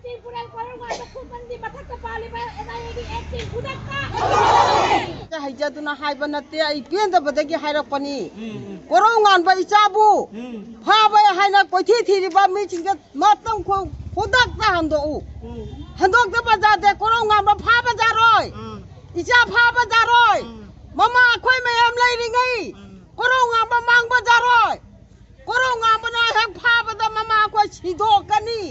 lutin purel korong ada kuman di mata kepala ba ena ini acting kudak kaจะให้เจ้าตัวน่ะให้บรรณาเตียอีเพี้ยนแต่ประเดี๋ยวให้เราปนีก็ร้องงานไปจ้าบูพาไปให้นักไปที่บ้านมีจริงก็มาต้องคุดักตาหันโดหันโดก็ประจาแต่ก็ร้องงานมาพาประจารอยอีจ้าพาประจารอยมาค่อยไม่เอ็มเลยไงก็ร้องงานมามังประจารอยก็ร้องงานมาได้ให้พาประจามาค่อยฉีดกันนี่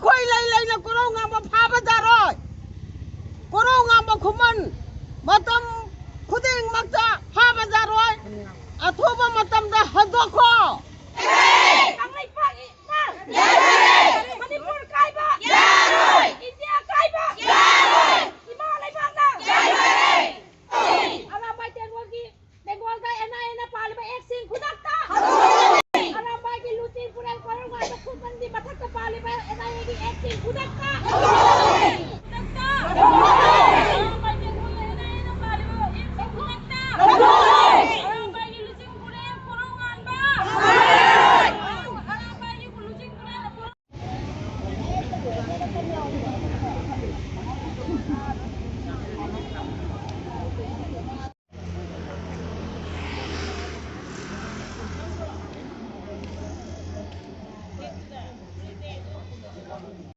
ค่อยเลยนะก็ร้องงานมาพาประจารอยก็ร้องงานมาคุมันมาทำคุดิ้งมักจะพาประจารอยทั่วมาทำได้หันโดข้ออะไรบ้างอีกบ้างมันนี่พูดใครบ้างอินเดียใครบ้างที่บ้านอะไรบ้างนะอะไรไปเต็งวันกี้เต็งวันกี้เอ็นปาเลยไปเอ็กซิงคุณนักตาอะไรไปกินลูตินพูดอะไรคนละวันจะคุณมันดีมาทักกระปาเลยไปเอ็นเอ็กซิงคุณนักตา